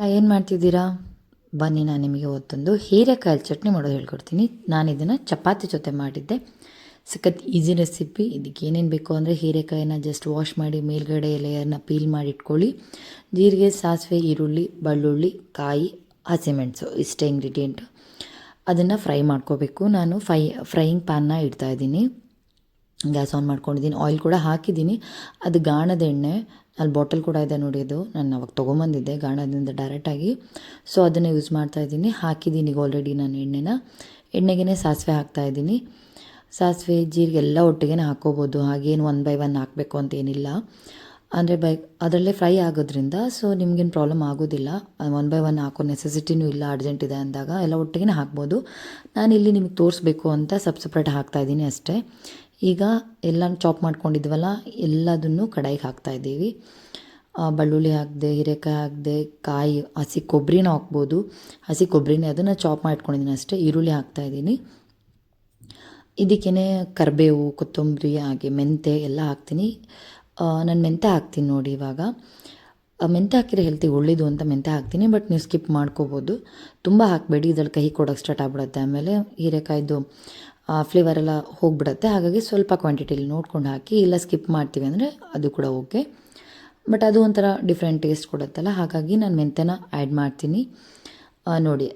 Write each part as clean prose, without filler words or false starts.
ಏನು ಮಾಡ್ತಿದ್ದೀರಾ? ಬನ್ನಿ ನಾನು ನಿಮಗೆ ಇವತ್ತೊಂದು ಹೀರೆಕಾಯಿ ಚಟ್ನಿ ಮಾಡೋದು ಹೇಳ್ಕೊಡ್ತೀನಿ. ನಾನು ಇದನ್ನು ಚಪಾತಿ ಜೊತೆ ಮಾಡಿದ್ದೆ. ಸಖತ್ ಈಸಿ ರೆಸಿಪಿ. ಇದಕ್ಕೆ ಏನೇನು ಬೇಕು ಅಂದರೆ ಹೀರೆಕಾಯಿನ ಜಸ್ಟ್ ವಾಶ್ ಮಾಡಿ ಮೇಲ್ಗಡೆ ಎಲೆಯನ್ನು ಪೀಲ್ ಮಾಡಿ ಇಟ್ಕೊಳ್ಳಿ. ಜೀರಿಗೆ, ಸಾಸಿವೆ, ಈರುಳ್ಳಿ, ಬೆಳ್ಳುಳ್ಳಿ, ಕಾಯಿ, ಹಸಿಮೆಣಸು ಇಷ್ಟೇ ಇಂಗ್ರೀಡಿಯೆಂಟು. ಅದನ್ನು ಫ್ರೈ ಮಾಡ್ಕೋಬೇಕು. ನಾನು ಫ್ರೈಯಿಂಗ್ ಪ್ಯಾನ್ನ ಇಡ್ತಾಯಿದ್ದೀನಿ. ಗ್ಯಾಸ್ ಆನ್ ಮಾಡ್ಕೊಂಡಿದ್ದೀನಿ. ಆಯಿಲ್ ಕೂಡ ಹಾಕಿದ್ದೀನಿ. ಅದು ಗಾಣದ ಎಣ್ಣೆ. ಅಲ್ಲಿ ಬಾಟಲ್ ಕೂಡ ಇದೆ ನೋಡಿ, ಅದು ನಾನು ಅವಾಗ ತೊಗೊಂಬಂದಿದ್ದೆ ಗಾಣದಿಂದ ಡೈರೆಕ್ಟಾಗಿ. ಸೊ ಅದನ್ನು ಯೂಸ್ ಮಾಡ್ತಾಯಿದ್ದೀನಿ. ಹಾಕಿದ್ದೀನಿ ಈಗ ಆಲ್ರೆಡಿ ನಾನು ಎಣ್ಣೆಗೆ ಸಾಸಿವೆ ಹಾಕ್ತಾಯಿದ್ದೀನಿ. ಸಾಸಿವೆ, ಜೀರಿಗೆ ಎಲ್ಲ ಒಟ್ಟಿಗೆ ಹಾಕ್ಕೋಬೋದು. ಹಾಗೇನು 1 by 1 ಹಾಕಬೇಕು ಅಂತೇನಿಲ್ಲ. ಅಂದರೆ ಅದರಲ್ಲೇ ಫ್ರೈ ಆಗೋದ್ರಿಂದ ಸೊ ನಿಮಗೇನು ಪ್ರಾಬ್ಲಮ್ ಆಗೋದಿಲ್ಲ. 1 by 1 ಹಾಕೋ ನೆಸೆಸಿಟಿನೂ ಇಲ್ಲ. ಅರ್ಜೆಂಟ್ ಇದೆ ಅಂದಾಗ ಎಲ್ಲ ಒಟ್ಟಿಗೆ ಹಾಕ್ಬೋದು. ನಾನಿಲ್ಲಿ ನಿಮಗೆ ತೋರಿಸ್ಬೇಕು ಅಂತ ಸಪ್ರೇಟ್ ಹಾಕ್ತಾಯಿದ್ದೀನಿ ಅಷ್ಟೇ. ಈಗ ಎಲ್ಲ ಚಾಪ್ ಮಾಡ್ಕೊಂಡಿದ್ವಲ್ಲ ಎಲ್ಲದನ್ನು ಕಡಾಯಿಗೆ ಹಾಕ್ತಾಯಿದ್ದೀವಿ. ಬೆಳ್ಳುಳ್ಳಿ ಹಾಕಿದೆ, ಹೀರೆಕಾಯಿ ಹಾಕಿದೆ, ಕಾಯಿ, ಹಸಿ ಕೊಬ್ಬರಿನ ಹಾಕ್ಬೋದು. ಹಸಿ ಕೊಬ್ಬರಿನೇ, ಅದನ್ನು ಚಾಪ್ ಮಾಡ್ಕೊಂಡಿದ್ದೀನಿ ಅಷ್ಟೇ. ಈರುಳ್ಳಿ ಹಾಕ್ತಾಯಿದ್ದೀನಿ. ಇದಕ್ಕೇ ಕರಿಬೇವು, ಕೊತ್ತಂಬರಿ, ಹಾಗೆ ಮೆಂತೆ ಎಲ್ಲ ಹಾಕ್ತೀನಿ. ನಾನು ಮೆಂತೆ ಹಾಕ್ತೀನಿ ನೋಡಿ ಇವಾಗ. ಮೆಂತೆ ಹಾಕಿದ್ರೆ ಹೆಲ್ತಿಗೆ ಒಳ್ಳೇದು ಅಂತ ಮೆಂತೆ ಹಾಕ್ತೀನಿ. ಬಟ್ ನೀವು ಸ್ಕಿಪ್ ಮಾಡ್ಕೋಬೋದು. ತುಂಬ ಹಾಕಬೇಡಿ, ಇದ್ರಲ್ಲಿ ಕಹಿ ಕೊಡೋಕ್ಕೆ ಸ್ಟಾರ್ಟ್ ಆಗಿಬಿಡುತ್ತೆ. ಆಮೇಲೆ ಹೀರೆಕಾಯ್ದು ಫ್ಲೇವರೆಲ್ಲ ಹೋಗಿಬಿಡುತ್ತೆ. ಹಾಗಾಗಿ ಸ್ವಲ್ಪ ಕ್ವಾಂಟಿಟಿಲಿ ನೋಡ್ಕೊಂಡು ಹಾಕಿ. ಇಲ್ಲ ಸ್ಕಿಪ್ ಮಾಡ್ತೀವಿ ಅಂದರೆ ಅದು ಕೂಡ ಓಕೆ. ಬಟ್ ಅದು ಒಂಥರ ಡಿಫ್ರೆಂಟ್ ಟೇಸ್ಟ್ ಕೊಡುತ್ತಲ್ಲ, ಹಾಗಾಗಿ ನಾನು ಮೆಂತೆನ ಆ್ಯಡ್ ಮಾಡ್ತೀನಿ. ನೋಡಿ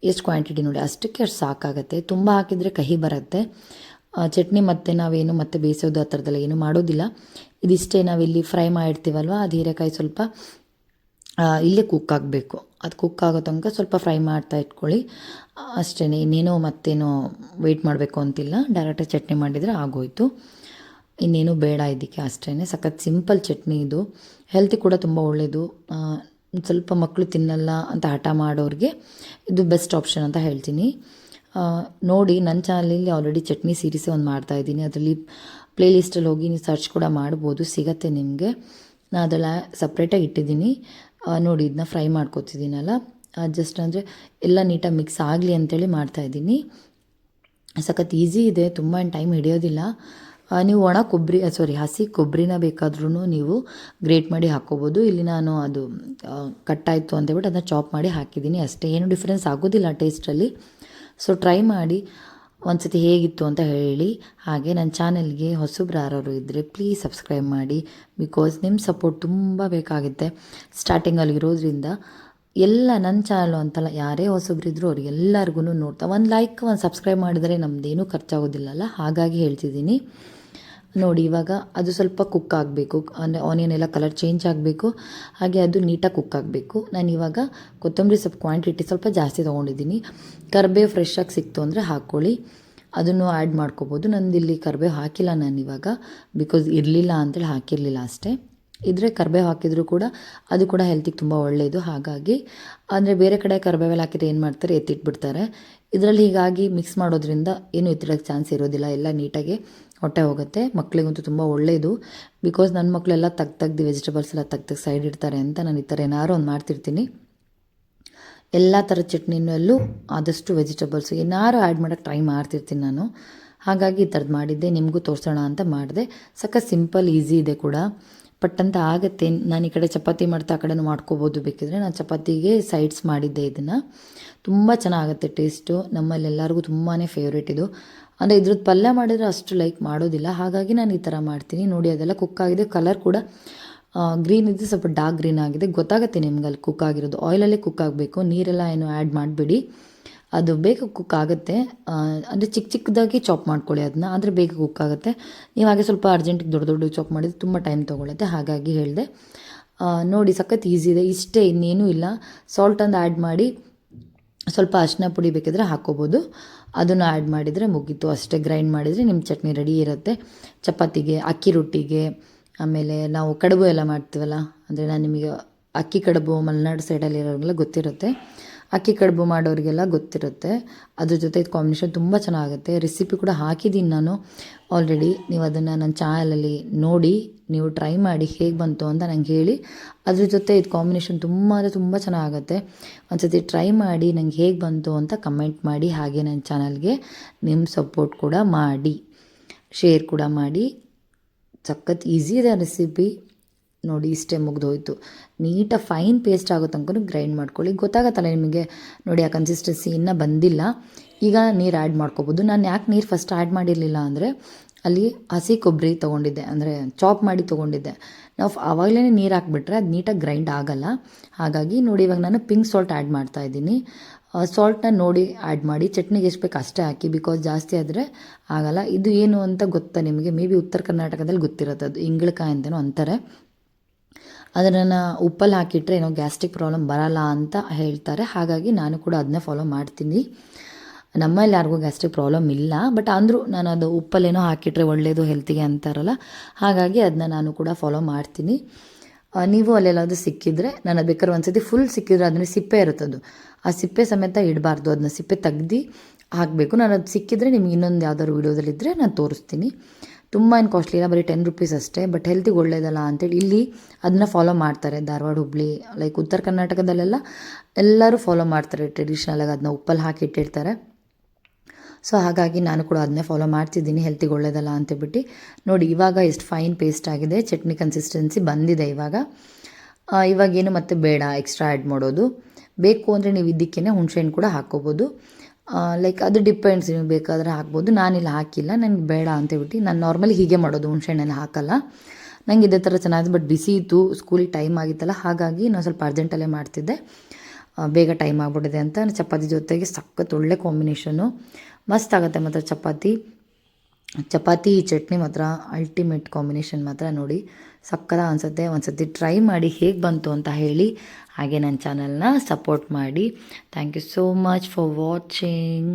ಎಷ್ಟು ಕ್ವಾಂಟಿಟಿ ನೋಡಿ, ಅಷ್ಟಕ್ಕೆ ಅಷ್ಟು ಸಾಕಾಗುತ್ತೆ. ತುಂಬ ಹಾಕಿದರೆ ಕಹಿ ಬರುತ್ತೆ ಚಟ್ನಿ. ಮತ್ತು ನಾವೇನು ಮತ್ತೆ ಬೇಯಿಸೋದು ಆ ಥರದ್ದೆಲ್ಲ ಏನು ಮಾಡೋದಿಲ್ಲ. ಇದಿಷ್ಟೇ. ನಾವಿಲ್ಲಿ ಫ್ರೈ ಮಾಡಿರ್ತೀವಲ್ವ, ಅದು ಹೀರೆಕಾಯಿ ಸ್ವಲ್ಪ ಇಲ್ಲೇ ಕುಕ್ ಆಗಬೇಕು. ಅದು ಕುಕ್ ಆಗೋ ತನಕ ಸ್ವಲ್ಪ ಫ್ರೈ ಮಾಡ್ತಾ ಇಟ್ಕೊಳ್ಳಿ ಅಷ್ಟೇ. ಇನ್ನೇನೋ ಮತ್ತೇನೋ ವೆಯ್ಟ್ ಮಾಡಬೇಕು ಅಂತಿಲ್ಲ. ಡೈರೆಕ್ಟಾಗಿ ಚಟ್ನಿ ಮಾಡಿದರೆ ಆಗೋಯ್ತು. ಇನ್ನೇನು ಬೇಡ ಇದಕ್ಕೆ, ಅಷ್ಟೇ. ಸಖತ್ ಸಿಂಪಲ್ ಚಟ್ನಿ ಇದು. ಹೆಲ್ತಿ ಕೂಡ ತುಂಬ ಒಳ್ಳೆಯದು. ಸ್ವಲ್ಪ ಮಕ್ಕಳು ತಿನ್ನಲ್ಲ ಅಂತ ಹಠ ಮಾಡೋರಿಗೆ ಇದು ಬೆಸ್ಟ್ ಆಪ್ಷನ್ ಅಂತ ಹೇಳ್ತೀನಿ. ನೋಡಿ, ನನ್ನ ಚಾನಲಲ್ಲಿ ಆಲ್ರೆಡಿ ಚಟ್ನಿ ಸೀರೀಸೇ ಒಂದು ಮಾಡ್ತಾಯಿದ್ದೀನಿ. ಅದರಲ್ಲಿ ಪ್ಲೇ ಲಿಸ್ಟಲ್ಲಿ ಹೋಗಿ ನೀವು ಸರ್ಚ್ ಕೂಡ ಮಾಡ್ಬೋದು, ಸಿಗತ್ತೆ ನಿಮಗೆ. ನಾನು ಅದೆಲ್ಲ ಸಪ್ರೇಟಾಗಿ ಇಟ್ಟಿದ್ದೀನಿ. ನೋಡಿ, ಇದನ್ನ ಫ್ರೈ ಮಾಡ್ಕೊತಿದ್ದೀನಲ್ಲ, ಜಸ್ಟ್ ಅಂದರೆ ಎಲ್ಲ ನೀಟಾಗಿ ಮಿಕ್ಸ್ ಆಗಲಿ ಅಂತೇಳಿ ಮಾಡ್ತಾಯಿದ್ದೀನಿ. ಸಖತ್ ಈಸಿ ಇದೆ, ತುಂಬ ಏನು ಟೈಮ್ ಹಿಡಿಯೋದಿಲ್ಲ. ನೀವು ಹಸಿ ಕೊಬ್ಬರಿನ ಬೇಕಾದ್ರೂ ನೀವು ಗ್ರೇಟ್ ಮಾಡಿ ಹಾಕ್ಕೋಬೋದು. ಇಲ್ಲಿ ನಾನು ಅದು ಕಟ್ಟಾಯಿತು ಅಂತೇಳ್ಬಿಟ್ಟು ಅದನ್ನ ಚಾಪ್ ಮಾಡಿ ಹಾಕಿದ್ದೀನಿ ಅಷ್ಟೇ. ಏನು ಡಿಫ್ರೆನ್ಸ್ ಆಗೋದಿಲ್ಲ ಟೇಸ್ಟಲ್ಲಿ. ಸೊ ಟ್ರೈ ಮಾಡಿ, ಒಂದು ಸತಿ ಹೇಗಿತ್ತು ಅಂತ ಹೇಳಿ. ಹಾಗೆ ನನ್ನ ಚಾನಲ್ಗೆ ಹೊಸಬ್ರು ಯಾರು ಇದ್ದರೆ ಪ್ಲೀಸ್ ಸಬ್ಸ್ಕ್ರೈಬ್ ಮಾಡಿ. ಬಿಕಾಸ್ ನಿಮ್ಮ ಸಪೋರ್ಟ್ ತುಂಬ ಬೇಕಾಗುತ್ತೆ ಸ್ಟಾರ್ಟಿಂಗಲ್ಲಿ ಇರೋದ್ರಿಂದ. ಎಲ್ಲ ನನ್ನ ಚಾನಲು ಅಂತಲ್ಲ, ಯಾರೇ ಹೊಸಬ್ರಿದ್ರು ಅವ್ರಿಗೆಲ್ಲರಿಗೂ ನೋಡ್ತಾ ಒಂದು ಲೈಕ್, ಒಂದು ಸಬ್ಸ್ಕ್ರೈಬ್ ಮಾಡಿದರೆ ನಮ್ಮದೇನೂ ಖರ್ಚಾಗೋದಿಲ್ಲಲ್ಲ, ಹಾಗಾಗಿ ಹೇಳ್ತಿದ್ದೀನಿ. ನೋಡಿ, ಇವಾಗ ಅದು ಸ್ವಲ್ಪ ಕುಕ್ ಆಗಬೇಕು. ಅಂದರೆ ಆನಿಯನ್ ಎಲ್ಲ ಕಲರ್ ಚೇಂಜ್ ಆಗಬೇಕು. ಹಾಗೆ ಅದು ನೀಟಾಗಿ ಕುಕ್ ಆಗಬೇಕು. ನಾನು ಇವಾಗ ಕೊತ್ತಂಬರಿ ಸ್ವಲ್ಪ ಕ್ವಾಂಟಿಟಿ ಸ್ವಲ್ಪ ಜಾಸ್ತಿ ತೊಗೊಂಡಿದ್ದೀನಿ. ಕರಿಬೇವು ಫ್ರೆಶ್ ಆಗಿ ಸಿಕ್ತು ಅಂದರೆ ಹಾಕ್ಕೊಳ್ಳಿ, ಅದನ್ನು ಆ್ಯಡ್ ಮಾಡ್ಕೋಬೋದು. ನಂದಿಲ್ಲಿ ಕರಿಬೇವು ಹಾಕಿಲ್ಲ ನಾನು ಇವಾಗ, ಬಿಕಾಸ್ ಇರಲಿಲ್ಲ ಅಂತೇಳಿ ಹಾಕಿರಲಿಲ್ಲ ಅಷ್ಟೇ. ಇದ್ರೆ ಕರಿಬೇವು ಹಾಕಿದರೂ ಕೂಡ ಅದು ಕೂಡ ಹೆಲ್ತಿಗೆ ತುಂಬ ಒಳ್ಳೆಯದು. ಹಾಗಾಗಿ ಅಂದರೆ ಬೇರೆ ಕಡೆ ಕರಿಬೇವೆಲ್ಲ ಹಾಕಿದ್ರೆ ಏನು ಮಾಡ್ತಾರೆ, ಎತ್ತಿಟ್ಬಿಡ್ತಾರೆ. ಇದರಲ್ಲಿ ಹೀಗಾಗಿ ಮಿಕ್ಸ್ ಮಾಡೋದ್ರಿಂದ ಏನು ಎತ್ತಿಡೋಕ್ಕೆ ಚಾನ್ಸ್ ಇರೋದಿಲ್ಲ. ಎಲ್ಲ ನೀಟಾಗಿ ಹೊಟ್ಟೆ ಹೋಗುತ್ತೆ. ಮಕ್ಕಳಿಗಂತೂ ತುಂಬ ಒಳ್ಳೆಯದು. ಬಿಕಾಸ್ ನನ್ನ ಮಕ್ಕಳೆಲ್ಲ ತೆಗ್ದು ವೆಜಿಟೇಬಲ್ಸ್ ಎಲ್ಲ ತೆಗ್ದು ಸೈಡ್ ಇಡ್ತಾರೆ ಅಂತ ನಾನು ಈ ಥರ ಏನಾದ್ರು ಒಂದು ಮಾಡ್ತಿರ್ತೀನಿ. ಎಲ್ಲ ಥರದ ಚಟ್ನಿನಲ್ಲೂ ಆದಷ್ಟು ವೆಜಿಟೇಬಲ್ಸು ಏನಾರು ಆ್ಯಡ್ ಮಾಡೋಕ್ಕೆ ಟ್ರೈ ಮಾಡ್ತಿರ್ತೀನಿ ನಾನು. ಹಾಗಾಗಿ ಈ ಥರದ್ದು ಮಾಡಿದ್ದೆ, ನಿಮಗೂ ತೋರಿಸೋಣ ಅಂತ ಮಾಡಿದೆ. ಸಖತ್ ಸಿಂಪಲ್, ಈಸಿ ಇದೆ ಕೂಡ. ಪಟ್ಟಂತ ಆಗುತ್ತೆ. ನಾನು ಈ ಕಡೆ ಚಪಾತಿ ಮಾಡ್ತಾ ಆ ಕಡೆನೂ ಮಾಡ್ಕೋಬೋದು ಬೇಕಿದ್ರೆ. ನಾನು ಚಪಾತಿಗೆ ಸೈಡ್ಸ್ ಮಾಡಿದ್ದೆ ಇದನ್ನು. ತುಂಬ ಚೆನ್ನಾಗುತ್ತೆ ಟೇಸ್ಟು. ನಮ್ಮಲ್ಲಿ ಎಲ್ಲರಿಗೂ ತುಂಬಾ ಫೇವ್ರೇಟ್ ಇದು. ಅಂದರೆ ಇದ್ರದ್ದು ಪಲ್ಯ ಮಾಡಿದರೆ ಅಷ್ಟು ಲೈಕ್ ಮಾಡೋದಿಲ್ಲ, ಹಾಗಾಗಿ ನಾನು ಈ ಥರ ಮಾಡ್ತೀನಿ. ನೋಡಿ, ಅದೆಲ್ಲ ಕುಕ್ ಆಗಿದೆ. ಕಲರ್ ಕೂಡ ಗ್ರೀನ್ ಇದೆ, ಸ್ವಲ್ಪ ಡಾರ್ಕ್ ಗ್ರೀನ್ ಆಗಿದೆ. ಗೊತ್ತಾಗುತ್ತೆ ನಿಮ್ಗೆ ಅಲ್ಲಿ ಕುಕ್ ಆಗಿರೋದು. ಆಯಿಲಲ್ಲೇ ಕುಕ್ ಆಗಬೇಕು, ನೀರೆಲ್ಲ ಏನು ಆ್ಯಡ್ ಮಾಡಿಬಿಡಿ. ಅದು ಬೇಗ ಕುಕ್ ಆಗುತ್ತೆ. ಅಂದರೆ ಚಿಕ್ಕದಾಗಿ ಚಾಪ್ ಮಾಡ್ಕೊಳ್ಳಿ ಅದನ್ನ, ಆದರೆ ಬೇಗ ಕುಕ್ ಆಗುತ್ತೆ. ನೀವು ಹಾಗೆ ಸ್ವಲ್ಪ ಅರ್ಜೆಂಟಿಗೆ ದೊಡ್ಡ ಚಾಪ್ ಮಾಡಿದರೆ ತುಂಬ ಟೈಮ್ ತೊಗೊಳುತ್ತೆ, ಹಾಗಾಗಿ ಹೇಳಿದೆ. ನೋಡಿ, ಸಖತ್ ಈಸಿ ಇದೆ. ಇಷ್ಟೇ, ಇನ್ನೇನೂ ಇಲ್ಲ. ಸಾಲ್ಟನ್ನು ಆ್ಯಡ್ ಮಾಡಿ, ಸ್ವಲ್ಪ ಅರಿಶಿನ ಪುಡಿ ಬೇಕಿದ್ರೆ ಹಾಕ್ಕೋಬೋದು. ಅದನ್ನು ಆ್ಯಡ್ ಮಾಡಿದರೆ ಮುಗೀತು ಅಷ್ಟೇ. ಗ್ರೈಂಡ್ ಮಾಡಿದರೆ ನಿಮ್ಮ ಚಟ್ನಿ ರೆಡಿ ಇರುತ್ತೆ. ಚಪಾತಿಗೆ, ಅಕ್ಕಿ ರೊಟ್ಟಿಗೆ, ಆಮೇಲೆ ನಾವು ಕಡುಬು ಎಲ್ಲ ಮಾಡ್ತೀವಲ್ಲ, ಅಂದರೆ ನಾನು ನಿಮಗೆ ಅಕ್ಕಿ ಕಡುಬು ಮಲೆನಾಡು ಸೈಡಲ್ಲಿ ಇರೋರಿಗೆಲ್ಲ ಗೊತ್ತಿರುತ್ತೆ. ಅಕ್ಕಿ ಕಡುಬು ಮಾಡೋರಿಗೆಲ್ಲ ಗೊತ್ತಿರುತ್ತೆ. ಅದ್ರ ಜೊತೆ ಇದು ಕಾಂಬಿನೇಷನ್ ತುಂಬ ಚೆನ್ನಾಗುತ್ತೆ. ರೆಸಿಪಿ ಕೂಡ ಹಾಕಿದ್ದೀನಿ ನಾನು ಆಲ್ರೆಡಿ. ನೀವು ಅದನ್ನು ನನ್ನ ಚಾನಲಲ್ಲಿ ನೋಡಿ, ನೀವು ಟ್ರೈ ಮಾಡಿ ಹೇಗೆ ಬಂತು ಅಂತ ನಂಗೆ ಹೇಳಿ. ಅದ್ರ ಜೊತೆ ಇದು ಕಾಂಬಿನೇಷನ್ ತುಂಬ ಅಂದರೆ ತುಂಬ ಚೆನ್ನಾಗುತ್ತೆ. ಒಂದು ಸತಿ ಟ್ರೈ ಮಾಡಿ ನಂಗೆ ಹೇಗೆ ಬಂತು ಅಂತ ಕಮೆಂಟ್ ಮಾಡಿ. ಹಾಗೆ ನನ್ನ ಚಾನಲ್ಗೆ ನಿಮ್ಮ ಸಪೋರ್ಟ್ ಕೂಡ ಮಾಡಿ, ಶೇರ್ ಕೂಡ ಮಾಡಿ. ಸಖತ್ ಈಸಿ ಇದೆ ರೆಸಿಪಿ. ನೋಡಿ ಇಷ್ಟೇ ಮುಗ್ದೋಯ್ತು. ನೀಟಾಗಿ ಫೈನ್ ಪೇಸ್ಟ್ ಆಗೋ ತನಕ ಗ್ರೈಂಡ್ ಮಾಡ್ಕೊಳ್ಳಿ. ಗೊತ್ತಾಗತ್ತಲ್ಲ ನಿಮಗೆ, ನೋಡಿ ಆ ಕನ್ಸಿಸ್ಟೆನ್ಸಿ ಇನ್ನೂ ಬಂದಿಲ್ಲ. ಈಗ ನೀರು ಆ್ಯಡ್ ಮಾಡ್ಕೋಬೋದು. ನಾನು ಯಾಕೆ ನೀರು ಫಸ್ಟ್ ಆ್ಯಡ್ ಮಾಡಿರಲಿಲ್ಲ ಅಂದರೆ ಅಲ್ಲಿ ಹಸಿ ಕೊಬ್ಬರಿ ತೊಗೊಂಡಿದ್ದೆ, ಅಂದರೆ ಚಾಪ್ ಮಾಡಿ ತೊಗೊಂಡಿದ್ದೆ. ನಾವು ಆವಾಗಲೇ ನೀರು ಹಾಕ್ಬಿಟ್ರೆ ಅದು ನೀಟಾಗಿ ಗ್ರೈಂಡ್ ಆಗೋಲ್ಲ. ಹಾಗಾಗಿ ನೋಡಿ ಇವಾಗ ನಾನು ಪಿಂಕ್ ಸಾಲ್ಟ್ ಆ್ಯಡ್ ಮಾಡ್ತಾಯಿದ್ದೀನಿ. ಸಾಲ್ಟ್ನ ನೋಡಿ ಆ್ಯಡ್ ಮಾಡಿ, ಚಟ್ನಿಗೆ ಎಷ್ಟು ಬೇಕು ಅಷ್ಟೇ ಹಾಕಿ, ಬಿಕಾಸ್ ಜಾಸ್ತಿ ಆದರೆ ಆಗೋಲ್ಲ. ಇದು ಏನು ಅಂತ ಗೊತ್ತಾ ನಿಮಗೆ? ಮೇ ಬಿ ಉತ್ತರ ಕರ್ನಾಟಕದಲ್ಲಿ ಗೊತ್ತಿರುತ್ತೆ, ಅದು ಇಂಗ್ಳಕಾಯಿ ಅಂತಲೂ ಅಂತಾರೆ. ಅದನ್ನು ಉಪ್ಪಲ್ಲಿ ಹಾಕಿಟ್ರೆ ಏನೋ ಗ್ಯಾಸ್ಟ್ರಿಕ್ ಪ್ರಾಬ್ಲಮ್ ಬರಲ್ಲ ಅಂತ ಹೇಳ್ತಾರೆ. ಹಾಗಾಗಿ ನಾನು ಕೂಡ ಅದನ್ನೇ ಫಾಲೋ ಮಾಡ್ತೀನಿ. ನಮ್ಮಲ್ಲಿ ಯಾರಿಗೂ ಗ್ಯಾಸ್ಟ್ರಿಕ್ ಪ್ರಾಬ್ಲಮ್ ಇಲ್ಲ, ಬಟ್ ಅಂದರೂ ನಾನು ಅದು ಉಪ್ಪಲ್ಲೇನೋ ಹಾಕಿಟ್ರೆ ಒಳ್ಳೆಯದು ಹೆಲ್ತಿಗೆ ಅಂತಾರಲ್ಲ, ಹಾಗಾಗಿ ಅದನ್ನ ನಾನು ಕೂಡ ಫಾಲೋ ಮಾಡ್ತೀನಿ. ನೀವು ಅಲ್ಲೆಲ್ಲಾದರೂ ಸಿಕ್ಕಿದರೆ, ನಾನು ಅದು ಬೇಕಾದ್ರೆ ಒಂದು ಸತಿ ಫುಲ್ ಸಿಕ್ಕಿದ್ರೆ ಅದನ್ನ ಸಿಪ್ಪೆ ಇರುತ್ತದು, ಆ ಸಿಪ್ಪೆ ಸಮೇತ ಇಡಬಾರ್ದು, ಅದನ್ನ ಸಿಪ್ಪೆ ತೆಗ್ದು ಹಾಕಬೇಕು. ನಾನು ಅದು ಸಿಕ್ಕಿದರೆ ನಿಮ್ಗೆ ಇನ್ನೊಂದು ಯಾವ್ದಾದ್ರು ವೀಡಿಯೋದಲ್ಲಿದ್ದರೆ ನಾನು ತೋರಿಸ್ತೀನಿ. ತುಂಬ ಏನು ಕಾಸ್ಟ್ಲಿ ಇಲ್ಲ, ಬರೀ 10 ರೂಪೀಸ್ ಅಷ್ಟೇ, ಬಟ್ ಹೆಲ್ತಿಗೆ ಒಳ್ಳೇದಲ್ಲ ಅಂತೇಳಿ ಇಲ್ಲಿ ಅದನ್ನ ಫಾಲೋ ಮಾಡ್ತಾರೆ. ಧಾರವಾಡ, ಹುಬ್ಳಿ, ಲೈಕ್ ಉತ್ತರ ಕರ್ನಾಟಕದಲ್ಲೆಲ್ಲ ಎಲ್ಲರೂ ಫಾಲೋ ಮಾಡ್ತಾರೆ ಟ್ರೆಡಿಷ್ನಲಾಗಿ, ಅದನ್ನ ಉಪ್ಪಲ್ಲಿ ಹಾಕಿ ಇಟ್ಟಿರ್ತಾರೆ. ಸೊ ಹಾಗಾಗಿ ನಾನು ಕೂಡ ಅದನ್ನೇ ಫಾಲೋ ಮಾಡ್ತಿದ್ದೀನಿ, ಹೆಲ್ತಿಗೆ ಒಳ್ಳೇದಲ್ಲ ಅಂತೇಳ್ಬಿಟ್ಟು. ನೋಡಿ ಇವಾಗ ಎಷ್ಟು ಫೈನ್ ಪೇಸ್ಟ್ ಆಗಿದೆ, ಚಟ್ನಿ ಕನ್ಸಿಸ್ಟೆನ್ಸಿ ಬಂದಿದೆ. ಇವಾಗೇನು ಮತ್ತೆ ಬೇಡ ಎಕ್ಸ್ಟ್ರಾ ಆ್ಯಡ್ ಮಾಡೋದು. ಬೇಕು ಅಂದರೆ ನೀವು ಇದಕ್ಕೇ ಹುಣಸೆಹಣ್ಣು ಕೂಡ ಹಾಕ್ಕೋಬೋದು. ಲೈಕ್ ಅದು ಡಿಪೆಂಡ್ಸ್, ನೀವು ಬೇಕಾದರೆ ಹಾಕ್ಬೋದು. ನಾನಿಲ್ಲಿ ಹಾಕಿಲ್ಲ, ನನಗೆ ಬೇಡ ಅಂತೇಳ್ಬಿಟ್ಟು ನಾನು ನಾರ್ಮಲಿ ಹೀಗೆ ಮಾಡೋದು, ಹುಣಸೆಹಣ್ಣೆಲ್ಲ ಹಾಕಲ್ಲ. ನಂಗೆ ಇದೇ ಥರ ಚೆನ್ನಾಗಿದೆ, ಬಟ್ ಬಿಸಿ ಇತ್ತು, ಸ್ಕೂಲಿಗೆ ಟೈಮ್ ಆಗಿತ್ತಲ್ಲ, ಹಾಗಾಗಿ ನಾನು ಸ್ವಲ್ಪ ಅರ್ಜೆಂಟಲ್ಲೇ ಮಾಡ್ತಿದ್ದೆ. ಬೇಗ ಟೈಮ್ ಆಗಿಬಿಟ್ಟಿದೆ ಅಂತ. ಚಪಾತಿ ಜೊತೆಗೆ ಸಖತ್ ಒಳ್ಳೆ ಕಾಂಬಿನೇಷನು, ಮಸ್ತ್ ಆಗುತ್ತೆ. ಮಾತ್ರ ಚಪಾತಿ ಚಟ್ನಿ ಮಾತ್ರ ಅಲ್ಟಿಮೇಟ್ ಕಾಂಬಿನೇಷನ್ ಮಾತ್ರ. ನೋಡಿ ಸಕ್ಕತ್ತ ಅನಿಸುತ್ತೆ. ಒಂದು ಸತಿ ಟ್ರೈ ಮಾಡಿ ಹೇಗೆ ಬಂತು ಅಂತ ಹೇಳಿ. ಹಾಗೆ ನನ್ನ ಚಾನಲ್ನ ಸಪೋರ್ಟ್ ಮಾಡಿ. Thank you so much for watching.